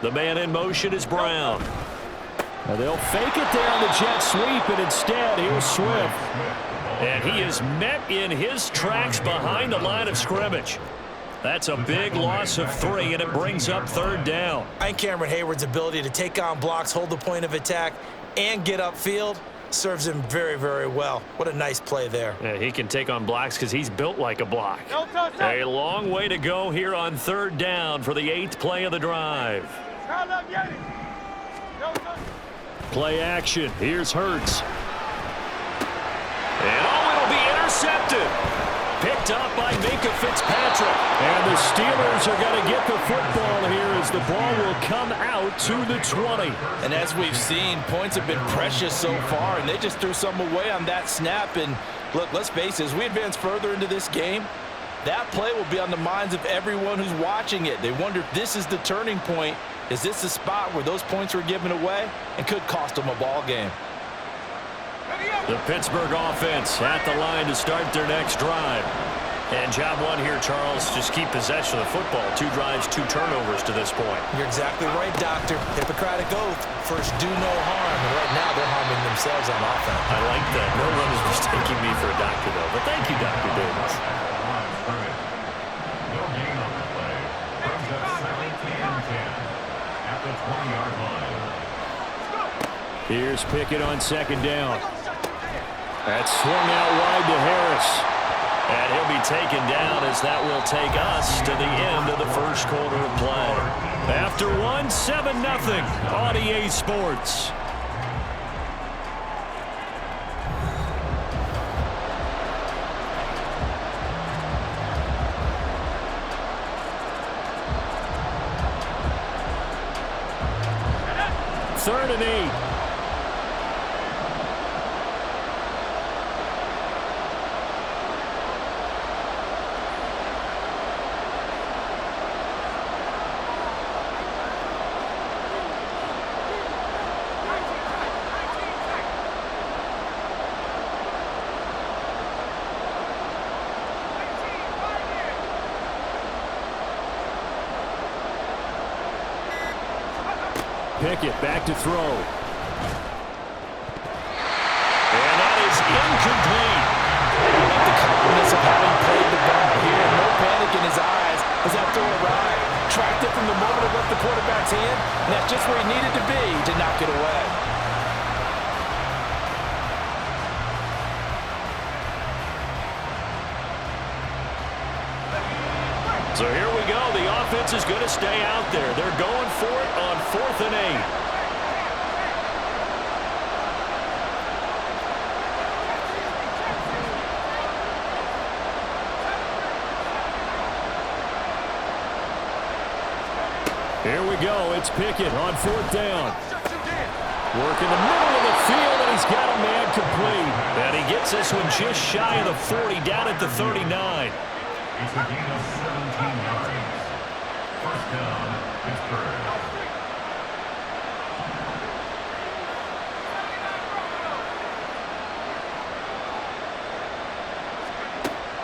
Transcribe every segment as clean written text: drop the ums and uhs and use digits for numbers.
The man in motion is Brown. They'll fake it there on the jet sweep, and instead, here's Swift. And he is met in his tracks behind the line of scrimmage. That's a big loss of 3, and it brings up 3rd down. And Cameron Hayward's ability to take on blocks, hold the point of attack, and get upfield serves him very, very well. What a nice play there. Yeah, he can take on blocks because he's built like a block. A long way to go here on 3rd down for the 8th play of the drive. Play action. Here's Hurts. And it'll be intercepted. Picked up by Minkah Fitzpatrick. And the Steelers are going to get the football here as the ball will come out to the 20. And as we've seen, points have been precious so far, and they just threw some away on that snap. And look, let's face it, as we advance further into this game, that play will be on the minds of everyone who's watching it. They wonder if this is the turning point. Is this the spot where those points were given away and could cost them a ball game? The Pittsburgh offense at the line to start their next drive. And job 1 here, Charles, just keep possession of the football. 2 drives, 2 turnovers to this point. You're exactly right, Doctor. Hippocratic oath. First, do no harm. And right now, they're harming themselves on offense. I like that. No one is mistaking me for a doctor, though. But thank you, Dr. Davis. No gain on the play. Brings up 17 and 10 at the 20-yard line. Here's Pickett on 2nd down. That's swung out wide to Harris. And he'll be taken down as that will take us to the end of the first quarter of play. After 1, 7-0 on EA Sports. Third and 8. Pickett back to throw. And that is incomplete. The confidence of having played the ball here. No panic in his eyes as that throw arrived. Tracked it from the moment it left the quarterback's hand, and that's just where he needed to be to knock it away. So here we go. The offense is going to stay out there. They're going for it on 4th and 8. Here we go. It's Pickett on 4th down. Work in the middle of the field, and he's got a man complete. And he gets this one just shy of the 40, down at the 39. It's a gain of 17 yards. First down, Pittsburgh.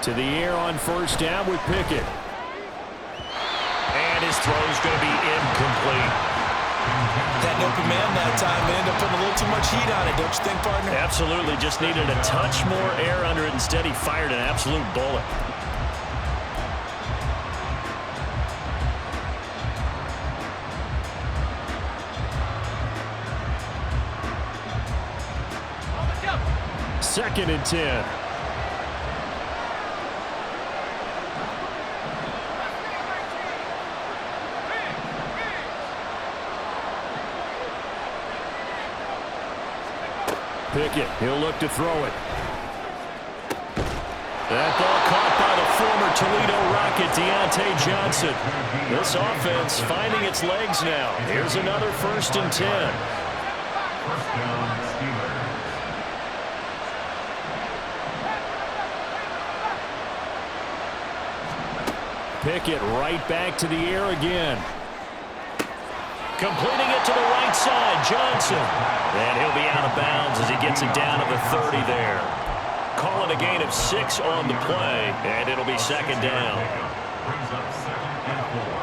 To the air on 1st down with Pickett. And his throw's going to be incomplete. That open man that time ended up putting a little too much heat on it, don't you think, partner? Absolutely. Just needed a touch more air under it. Instead, he fired an absolute bullet. Second and 10. Pickett, he'll look to throw it. That ball caught by the former Toledo Rocket, Deontay Johnson. This offense finding its legs now. Here's another 1st and 10. First down, Steelers. Pickett right back to the air again. Completing it to the right side, Johnson. And he'll be out of bounds as he gets it down to the 30 there. call it a gain of 6 on the play, and it'll be second down. Brings up 2nd and 4.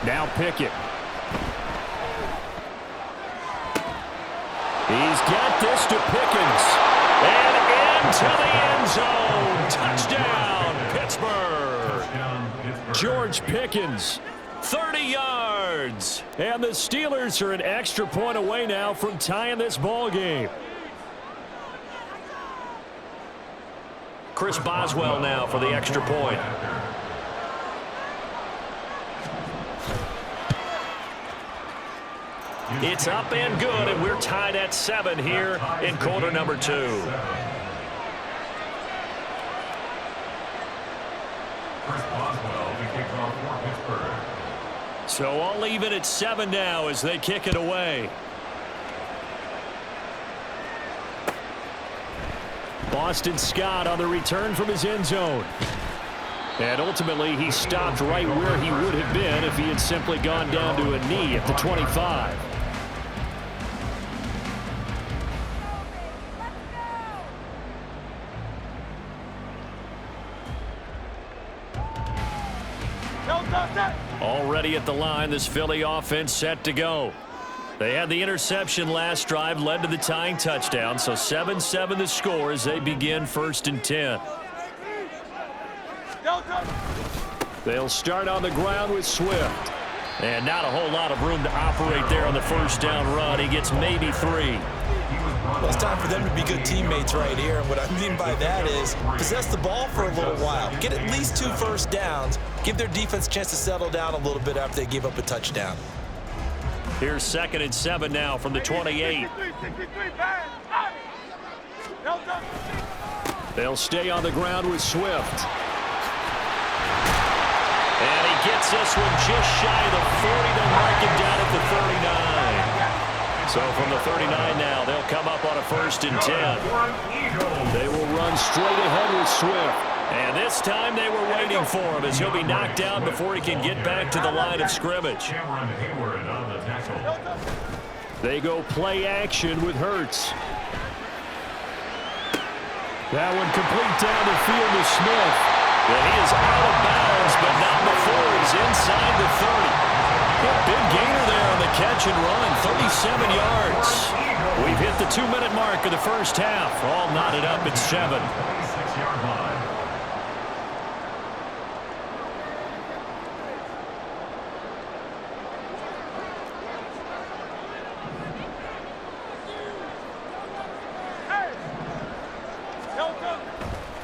Now Pickett. He's got this to Pickens. And into the end zone. Touchdown, Pittsburgh. George Pickens, 30 yards. And the Steelers are an extra point away now from tying this ball game. Chris Boswell now for the extra point. It's up and good, and we're tied at 7 here in quarter number 2. Chris Boswell, the kickoff for Pittsburgh. So all even at 7 now as they kick it away. Boston Scott on the return from his end zone. And ultimately, he stopped right where he would have been if he had simply gone down to a knee at the 25. Already at the line, this Philly offense set to go. They had the interception last drive, led to the tying touchdown, so 7-7 the score as they begin 1st and 10. They'll start on the ground with Swift. And not a whole lot of room to operate there on the first down run. He gets maybe 3. Well, it's time for them to be good teammates right here. And what I mean by that is possess the ball for a little while. Get at least 2 first downs. Give their defense a chance to settle down a little bit after they give up a touchdown. Here's 2nd and 7 now from the 28. They'll stay on the ground with Swift. And he gets this one just shy of the 40. They'll mark him down at the 39. So from the 39 now, they'll come up on a 1st and 10. They will run straight ahead with Swift. And this time they were waiting for him as he'll be knocked down before he can get back to the line of scrimmage. They go play action with Hurts. That one complete down the field to Smith. And he is out of bounds, but not before he's inside the 30. A big gainer there on the catch and run, 37 yards. We've hit the 2-minute mark of the first half. All knotted up at 7. 26-yard line.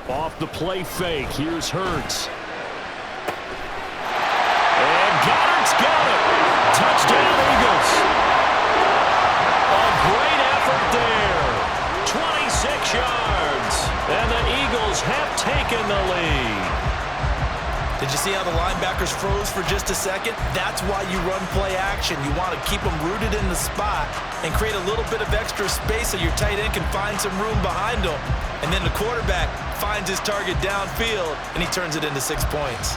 Off the play fake, here's Hurts. And Goddard's got it. Touchdown, Eagles. A great effort there. 26 yards. And the Eagles have taken the lead. Did you see how the linebackers froze for just a second? That's why you run play action. You want to keep them rooted in the spot and create a little bit of extra space so your tight end can find some room behind him. And then the quarterback finds his target downfield, and he turns it into 6 points.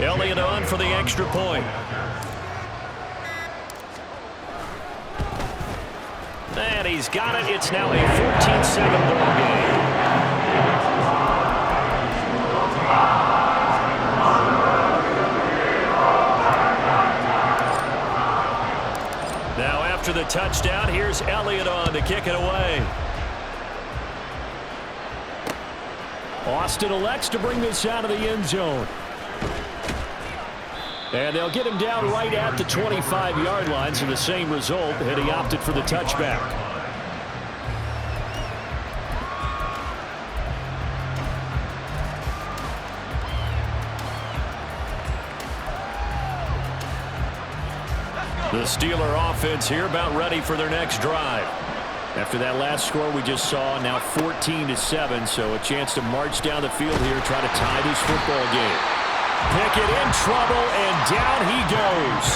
Elliott on for the extra point. And he's got it. It's now a 14-7 ball game. Now after the touchdown, here's Elliott on to kick it away. Austin elects to bring this out of the end zone. And they'll get him down right at the 25-yard line, so the same result had he opted for the touchback. The Steeler offense here about ready for their next drive. After that last score we just saw, now 14-7, so a chance to march down the field here, try to tie this football game. Pickett in trouble, and down he goes.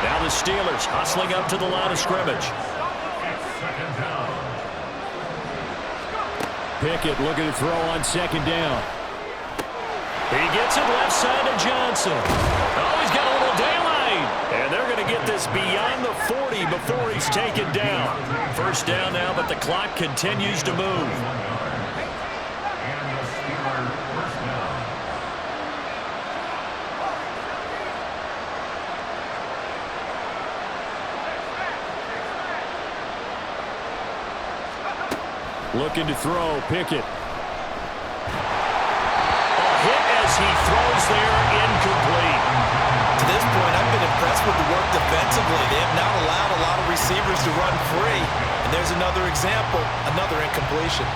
Now the Steelers hustling up to the line of scrimmage. Pickett looking to throw on second down. He gets it left side to Johnson. Oh, he's got a little daylight. And they're going to get this beyond the 40 before he's taken down. First down now, but the clock continues to move. Looking to throw, Pickett. A hit as he throws there, incomplete. To this point, I've been impressed with the work defensively. They have not allowed a lot of receivers to run free. And there's another example, another incompletion.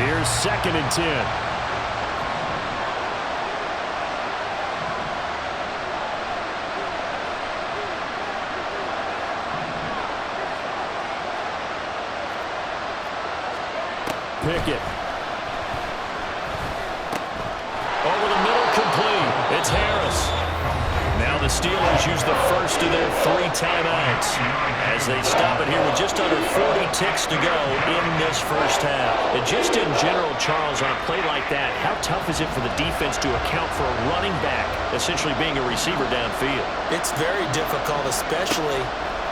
Here's 2nd and 10. Pickett. Over the middle, complete. It's Harris. Now the Steelers use the first of their 3 timeouts as they stop it here with just under 40 ticks to go in this first half. And just in general, Charles, on a play like that, how tough is it for the defense to account for a running back essentially being a receiver downfield? It's very difficult, especially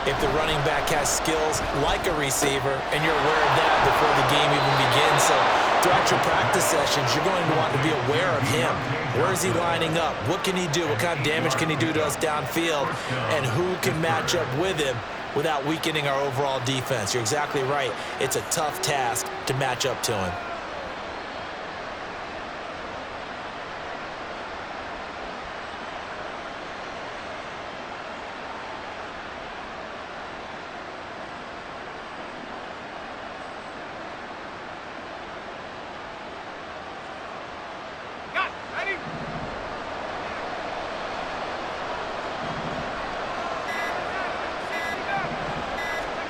if the running back has skills like a receiver, and you're aware of that before the game even begins. So throughout your practice sessions, you're going to want to be aware of him. Where is he lining up? What can he do? What kind of damage can he do to us downfield? And who can match up with him without weakening our overall defense? You're exactly right. It's a tough task to match up to him.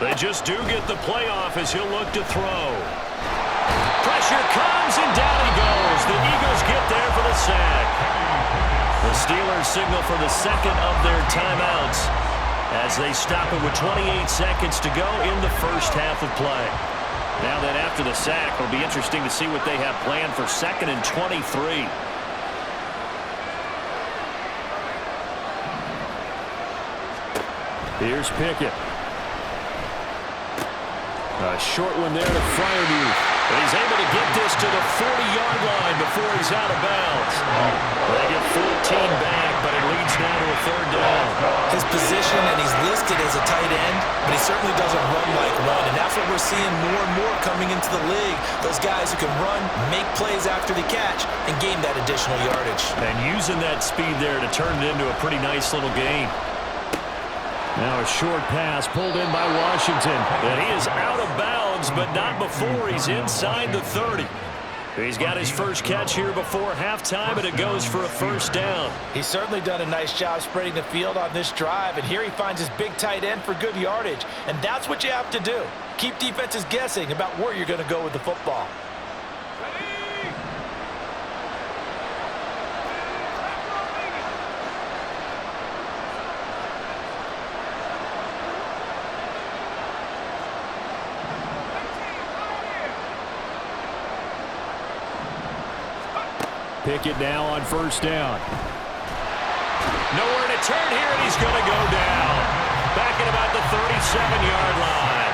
They just do get the playoff as he'll look to throw. Pressure comes, and down he goes. The Eagles get there for the sack. The Steelers signal for the 2nd of their timeouts as they stop it with 28 seconds to go in the first half of play. Now then, after the sack, it'll be interesting to see what they have planned for 2nd and 23. Here's Pickett. A short one there to Freiermuth. But he's able to get this to the 40-yard line before he's out of bounds. They get 14 back, but it leads now to a 3rd down. His position, and he's listed as a tight end, but he certainly doesn't run like one. And that's what we're seeing more and more coming into the league. Those guys who can run, make plays after the catch, and gain that additional yardage. And using that speed there to turn it into a pretty nice little gain. Now a short pass pulled in by Washington. And he is out of bounds, but not before he's inside the 30. He's got his first catch here before halftime, and it goes for a 1st down. He's certainly done a nice job spreading the field on this drive, and here he finds his big tight end for good yardage. And that's what you have to do. Keep defenses guessing about where you're going to go with the football. Pickett now on 1st down. Nowhere to turn here, and he's going to go down. Back at about the 37-yard line.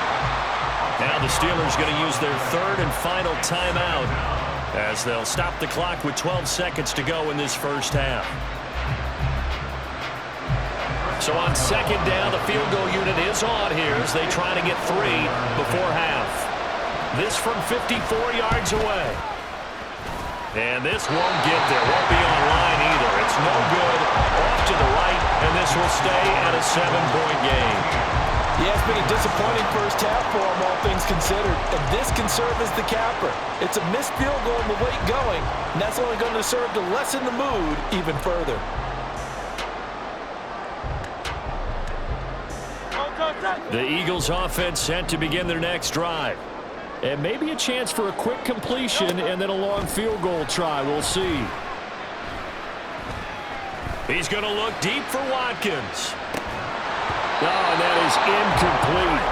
Now the Steelers going to use their 3rd and final timeout as they'll stop the clock with 12 seconds to go in this first half. So on 2nd down, the field goal unit is on here as they try to get 3 before half. This from 54 yards away. And this won't get there. Won't be on line either. It's no good. Off to the right, and this will stay at a 7-point game. Yeah, it's been a disappointing first half for him, all things considered. And this can serve as the capper. It's a missed field goal in the way going, and that's only going to serve to lessen the mood even further. The Eagles offense set to begin their next drive. And maybe a chance for a quick completion and then a long field goal try. We'll see. He's going to look deep for Watkins. Oh, and that is incomplete.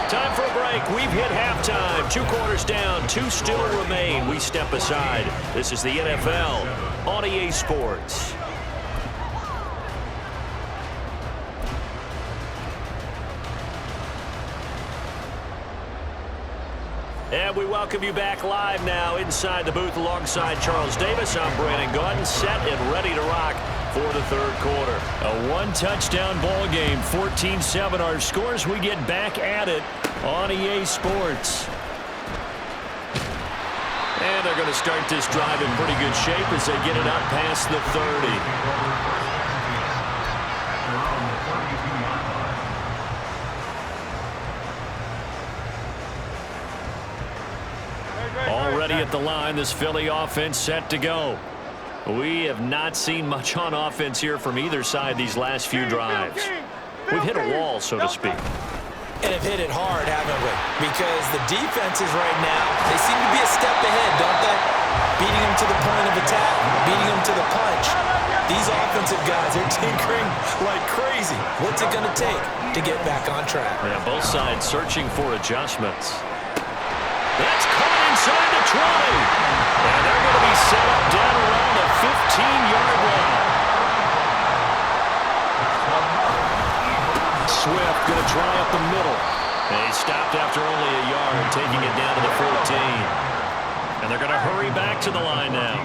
Time for a break. We've hit halftime. 2 quarters down. 2 still remain. We step aside. This is the NFL on EA Sports. And we welcome you back live now inside the booth alongside Charles Davis. I'm Brandon Gaudin, set and ready to rock for the 3rd quarter. A 1-touchdown ball game, 14-7 our scores. We get back at it on EA Sports. And they're going to start this drive in pretty good shape as they get it up past the 30. Already at the line, this Philly offense set to go. We have not seen much on offense here from either side these last few drives. We've hit a wall, so to speak. And have hit it hard, haven't we? Because the defenses right now, they seem to be a step ahead, don't they? Beating them to the point of attack, beating them to the punch. These offensive guys are tinkering like crazy. What's it going to take to get back on track? Yeah, both sides searching for adjustments. That's caught inside the 20. And they're going to be set up down around the 15-yard line. Swift going to try up the middle. And he stopped after only a yard, taking it down to the 14. And they're going to hurry back to the line now.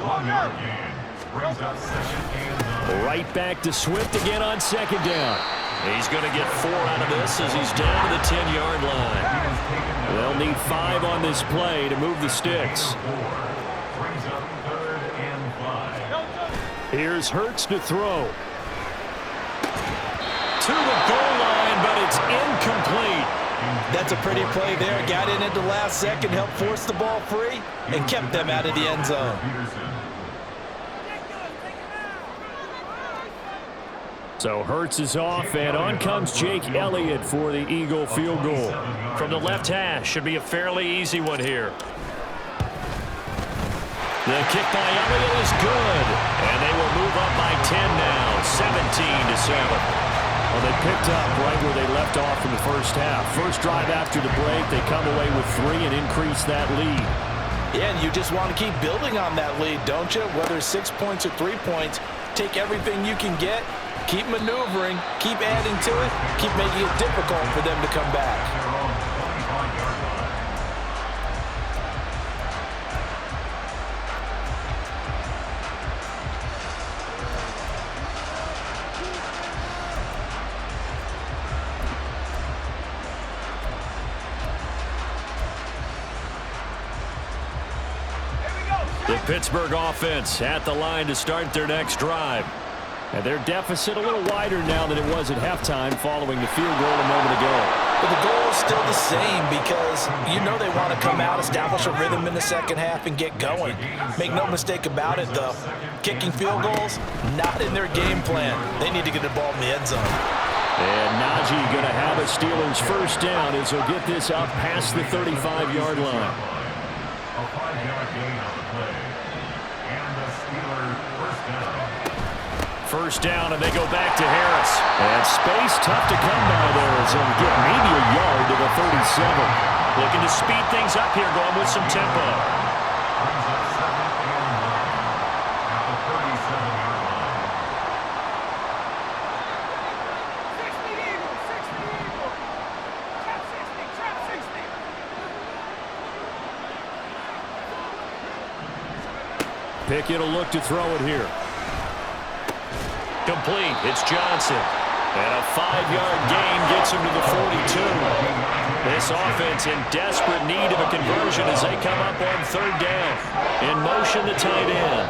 1-yard gain. Brings up second and Right back to Swift again on 2nd down. He's going to get 4 out of this as he's down to the 10-yard line. They'll need 5 on this play to move the sticks. brings up 3rd and 5. Here's Hurts to throw. To the goal line, but it's incomplete. That's a pretty play there. Got in at the last second, helped force the ball free, and kept them out of the end zone. So Hurts is off, and on comes Jake Elliott for the Eagle field goal. From the left hash, should be a fairly easy one here. The kick by Elliott is good, and they will move up by 10 now, 17-7. Well, they picked up right where they left off in the first half. First drive after the break, they come away with 3 and increase that lead. Yeah, and you just want to keep building on that lead, don't you? Whether it's 6 points or 3 points, take everything you can get. Keep maneuvering, keep adding to it, keep making it difficult for them to come back. The Pittsburgh offense at the line to start their next drive. And their deficit a little wider now than it was at halftime following the field goal a moment ago. But the goal is still the same because you know they want to come out, establish a rhythm in the second half, and get going. Make no mistake about it, though. Kicking field goals, not in their game plan. They need to get the ball in the end zone. And Najee going to have a Steelers first down as he'll get this up past the 35-yard line. A 5-yard gain on the play. And the Steelers first down. First down, and they go back to Harris. And space tough to come by there as he'll get maybe a yard to the 37. Looking to speed things up here, going with some tempo. Brings up 2nd and 1 at the 37-yard line. 60 Eagles, 60 Eagles. Trap 60, Pickett will look to throw it here. Complete. It's Johnson. And a 5-yard gain gets him to the 42. This offense in desperate need of a conversion as they come up on 3rd down. In motion, the tight end.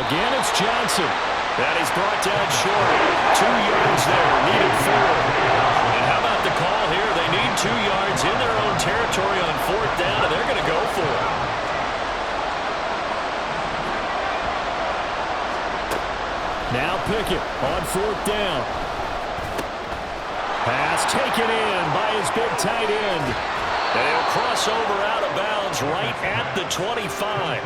Again, it's Johnson. That is brought down short. 2 yards there. Needed 4. And how about the call here? They need 2 yards in their own territory on 4th down, and they're going to go for it. Now Pickett on 4th down. Pass taken in by his big tight end. And he'll cross over out of bounds right at the 25.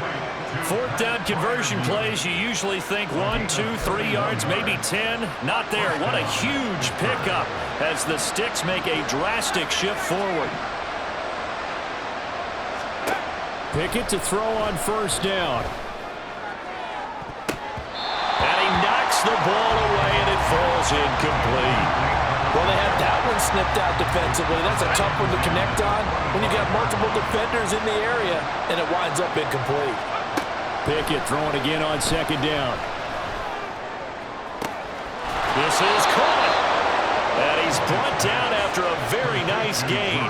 4th down conversion plays, you usually think 1, 2, 3 yards, maybe 10. Not there. What a huge pickup as the Sticks make a drastic shift forward. Pickett to throw on 1st down. And he knocks the ball away, and it falls incomplete. Well, they had that one snipped out defensively. That's a tough one to connect on when you got multiple defenders in the area, and it winds up incomplete. Pickett throwing again on 2nd down. This is caught. And he's brought down after a very nice gain.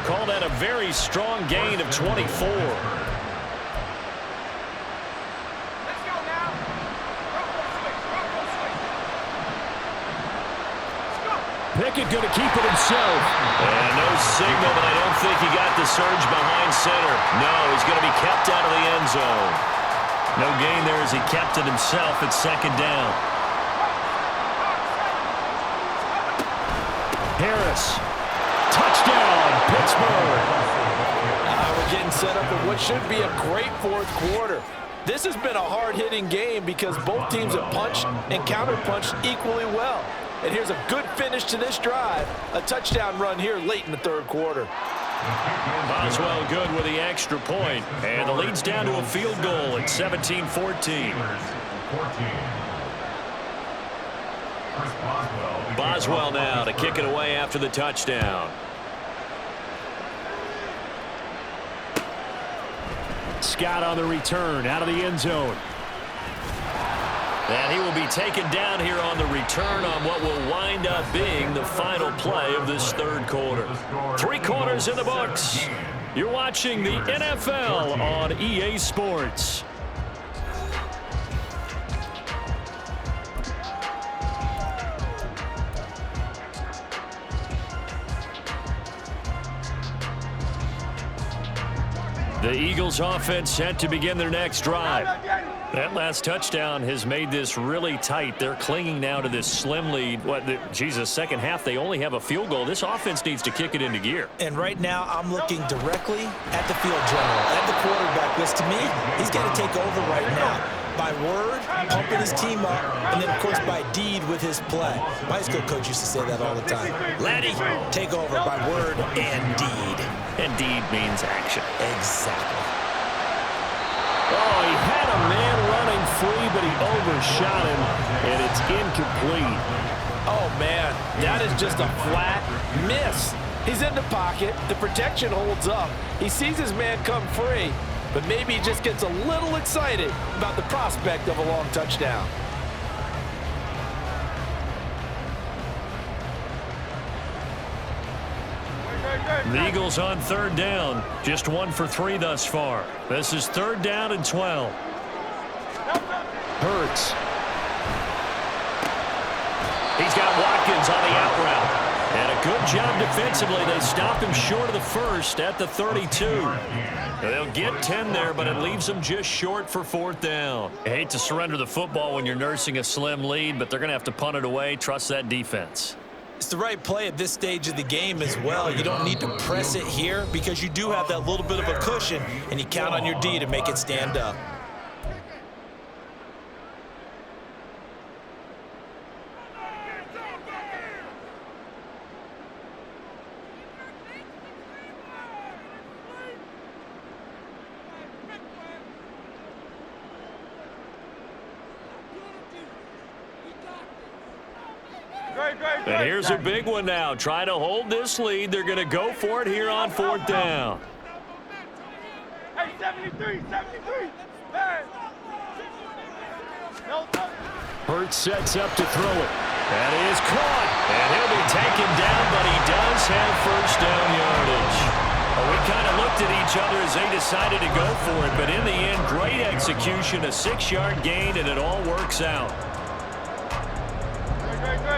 Call that a very strong gain of 24. Let's go now. Rocco switch. Let's go. Pickett going to keep it himself. And no signal, but I don't think he got the surge behind center. No, he's going to be kept out of the end zone. No gain there as he kept it himself at 2nd down. Harris. Touchdown, Pittsburgh. We're getting set up for what should be a great 4th quarter. This has been a hard-hitting game because both teams have punched and counter-punched equally well. And here's a good finish to this drive. A touchdown run here late in the 3rd quarter. Boswell good with the extra point. And the lead's down to a field goal at 17-14. Boswell now to kick it away after the touchdown. Scott on the return out of the end zone. And he will be taken down here on the return on what will wind up being the final play of this 3rd quarter. 3 quarters in the books. You're watching the NFL on EA Sports. The Eagles offense set to begin their next drive. That last touchdown has made this really tight. They're clinging now to this slim lead. Second half, they only have a field goal. This offense needs to kick it into gear. And right now, I'm looking directly at the field general, at the quarterback, because to me, he's got to take over right now. By word, pumping his team up, and then, of course, by deed with his play. My high school coach used to say that all the time. Laddie, take over by word and deed. And deed means action. Exactly. Oh, he had a man running free, but he overshot him, and it's incomplete. Oh, man, that is just a flat miss. He's in the pocket. The protection holds up. He sees his man come free, but maybe he just gets a little excited about the prospect of a long touchdown. The Eagles on 3rd down. Just 1 for 3 thus far. This is 3rd down and 12. Hurts. He's got Watkins on the out route. And a good job defensively. They stop him short of the first at the 32. They'll get 10 there, but it leaves them just short for 4th down. I hate to surrender the football when you're nursing a slim lead, but they're going to have to punt it away. Trust that defense. It's the right play at this stage of the game as well. You don't need to press it here because you do have that little bit of a cushion, and you count on your D to make it stand up. And here's a big one now. Trying to hold this lead. They're going to go for it here on 4th down. Hey, 73. Hey. Hurts sets up to throw it. That is caught. And he'll be taken down, but he does have 1st down yardage. Well, we kind of looked at each other as they decided to go for it, but in the end, great execution, a 6-yard gain, and it all works out.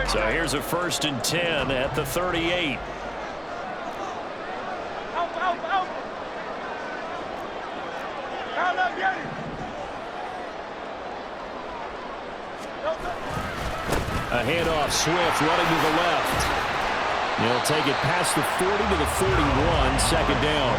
So here's a 1st and 10 at the 38. A handoff, Swift running to the left. He'll take it past the 40 to the 41, second down.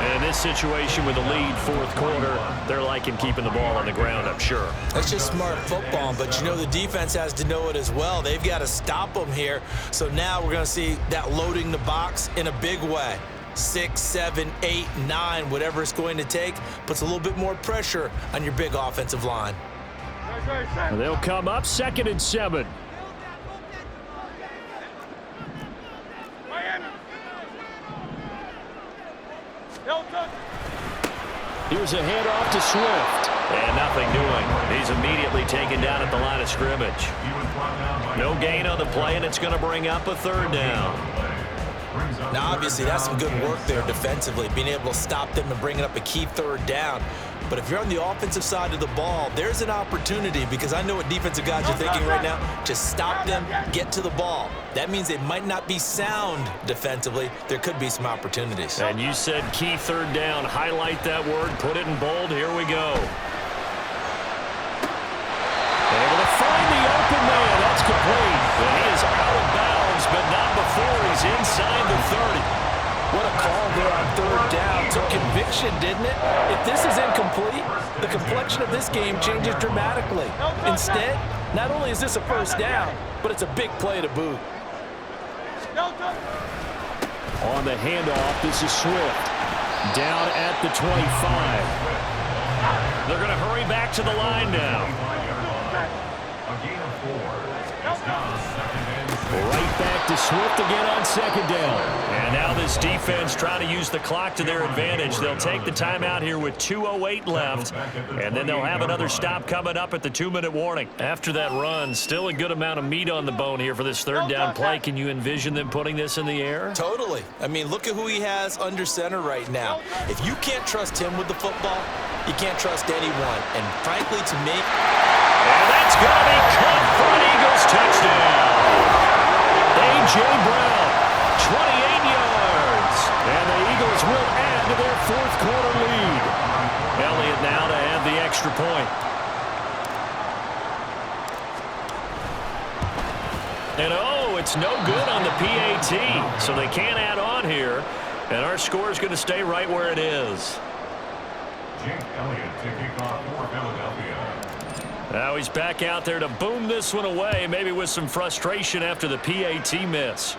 And in this situation with the lead, fourth quarter, they're liking keeping the ball on the ground, I'm sure. That's just smart football, but you know the defense has to know it as well. They've got to stop them here. So now we're going to see that loading the box in a big way. 6, 7, 8, 9, whatever it's going to take, puts a little bit more pressure on your big offensive line. They'll come up 2nd and 7. Here's a handoff to Swift. And nothing doing. He's immediately taken down at the line of scrimmage. No gain on the play, and it's going to bring up a 3rd down. Now, obviously, that's some good work there defensively, being able to stop them and bringing up a key 3rd down. But if you're on the offensive side of the ball, there's an opportunity, because I know what defensive guys are thinking right now. Just stop them, get to the ball. That means they might not be sound defensively. There could be some opportunities. And you said key 3rd down. Highlight that word, put it in bold. Here we go. Able to find the open man. That's complete. And he is out of bounds, but not before he's inside the 30. What a call there on 3rd down. Took conviction, didn't it? If this is incomplete, the complexion of this game changes dramatically. Instead, not only is this a 1st down, but it's a big play to boot. On the handoff, this is Swift. Down at the 25. They're going to hurry back to the line now. A gain of 4. It's now 2nd and 6. Right back to Swift again on 2nd down. And now this defense trying to use the clock to their advantage. They'll take the timeout here with 2:08 left, and then they'll have another stop coming up at the 2-minute warning. After that run, still a good amount of meat on the bone here for this 3rd down play. Can you envision them putting this in the air? Totally. I mean, look at who he has under center right now. If you can't trust him with the football, you can't trust anyone. And frankly, to me... And that's going to be caught for an Eagles touchdown. A.J. Brown, 28 yards. And the Eagles will add to their 4th quarter lead. Elliott now to add the extra point. And oh, it's no good on the PAT. So they can't add on here. And our score is going to stay right where it is. Jake Elliott to kick off for Philadelphia. Now he's back out there to boom this one away, maybe with some frustration after the PAT miss.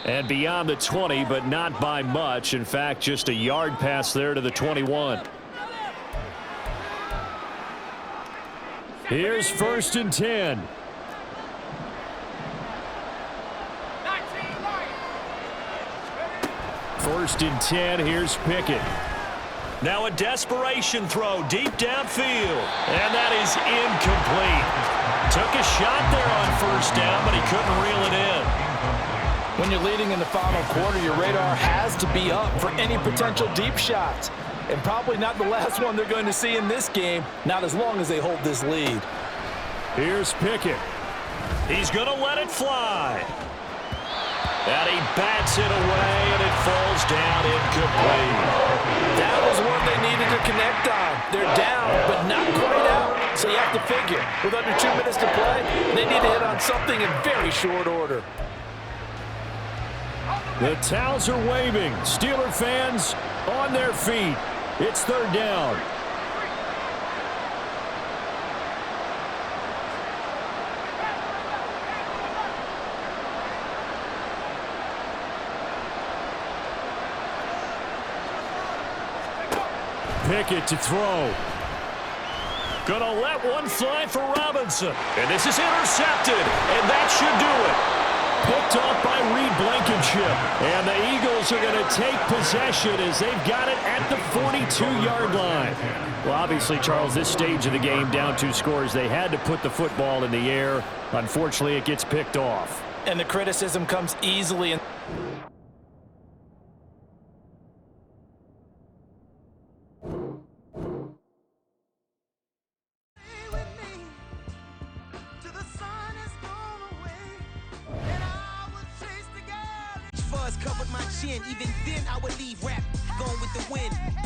And beyond the 20, but not by much. In fact, just a yard pass there to the 21. Here's 1st and 10. First and 10, here's Pickett. Now a desperation throw deep downfield. And that is incomplete. Took a shot there on 1st down, but he couldn't reel it in. When you're leading in the final quarter, your radar has to be up for any potential deep shots. And probably not the last one they're going to see in this game, not as long as they hold this lead. Here's Pickett. He's going to let it fly. And he bats it away, and it falls down incomplete. That was one they needed to connect on. They're down, but not quite out. So you have to figure, with under 2 minutes to play, they need to hit on something in very short order. The towels are waving. Steeler fans on their feet. It's 3rd down. Pickett to throw. Gonna let one fly for Robinson. And this is intercepted. And that should do it. Picked off by Reed Blankenship. And the Eagles are going to take possession as they've got it at the 42-yard line. Well, obviously, Charles, this stage of the game, down 2 scores, they had to put the football in the air. Unfortunately, it gets picked off. And the criticism comes easily in. Covered my chin, even then I would leave rap going with the wind.